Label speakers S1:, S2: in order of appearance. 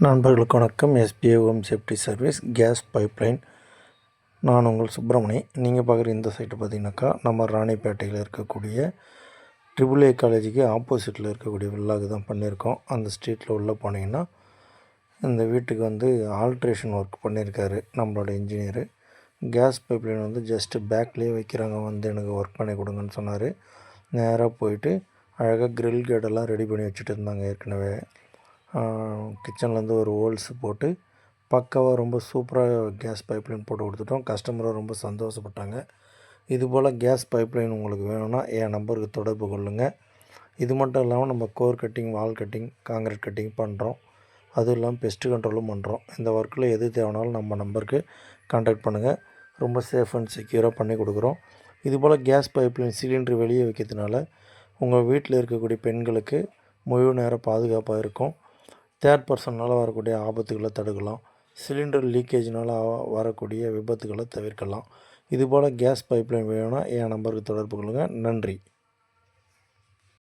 S1: நண்பர்களுக்கு வணக்கம். SBI home safety service case pipeline. நான் உங்கள் சுப்பிரமணி. நீங்கள் பார்க்குற இந்த சைட்டு பார்த்தீங்கன்னாக்கா நம்ம ராணிப்பேட்டையில் இருக்கக்கூடிய ட்ரிபிள் ஏ காலேஜுக்கு ஆப்போசிட்டில் இருக்கக்கூடிய வில்லாக்கு தான் பண்ணியிருக்கோம். அந்த ஸ்ட்ரீட்டில் உள்ளே போனீங்கன்னா இந்த வீட்டுக்கு ஆல்ட்ரேஷன் ஒர்க் பண்ணியிருக்காரு நம்மளோட இன்ஜினியரு. கேஸ் பைப்லைன் ஜஸ்ட்டு பேக்லேயே வைக்கிறாங்க, எனக்கு ஒர்க் பண்ணி கொடுங்கன்னு சொன்னார். நேராக போயிட்டு அழகாக கிரில் கேட்டெல்லாம் ரெடி பண்ணி வச்சுட்டு இருந்தாங்க. ஏற்கனவே கிச்சன்லேருந்து ஒரு ஹோல்ஸ் போட்டு பக்காவாக ரொம்ப சூப்பராக கேஸ் பைப்லைன் போட்டு கொடுத்துட்டோம். கஸ்டமரும் ரொம்ப சந்தோஷப்பட்டாங்க. இதுபோல் கேஸ் பைப்லைன் உங்களுக்கு வேணும்னா என் நம்பருக்கு தொடர்பு கொள்ளுங்கள். இது மட்டும் இல்லாமல் நம்ம கோர் கட்டிங், வால் கட்டிங், காங்கிரீட் கட்டிங் பண்ணுறோம். அதுவும் இல்லாமல் பெஸ்ட்டு கண்ட்ரோலும் பண்ணுறோம். இந்த ஒர்க்கில் எது தேவைனாலும் நம்ம நம்பருக்கு கான்டாக்ட் பண்ணுங்கள். ரொம்ப சேஃப் அண்ட் செக்யூராக பண்ணி கொடுக்குறோம். இதுபோல் கேஸ் பைப்லைன் சிலிண்டர் வெளியே வைக்கிறதுனால உங்கள் வீட்டில் இருக்கக்கூடிய பெண்களுக்கு முழு நேரம் பாதுகாப்பாக இருக்கும். தேர்ட் பர்சனால் வரக்கூடிய ஆபத்துகளை தடுக்கலாம். சிலிண்டர் லீக்கேஜினால் வரக்கூடிய விபத்துகளை தவிர்க்கலாம். இதுபோல் கேஸ் பைப்லைன் வேணும்னா என் நம்பருக்கு தொடர்பு கொள்ளுங்கள். நன்றி.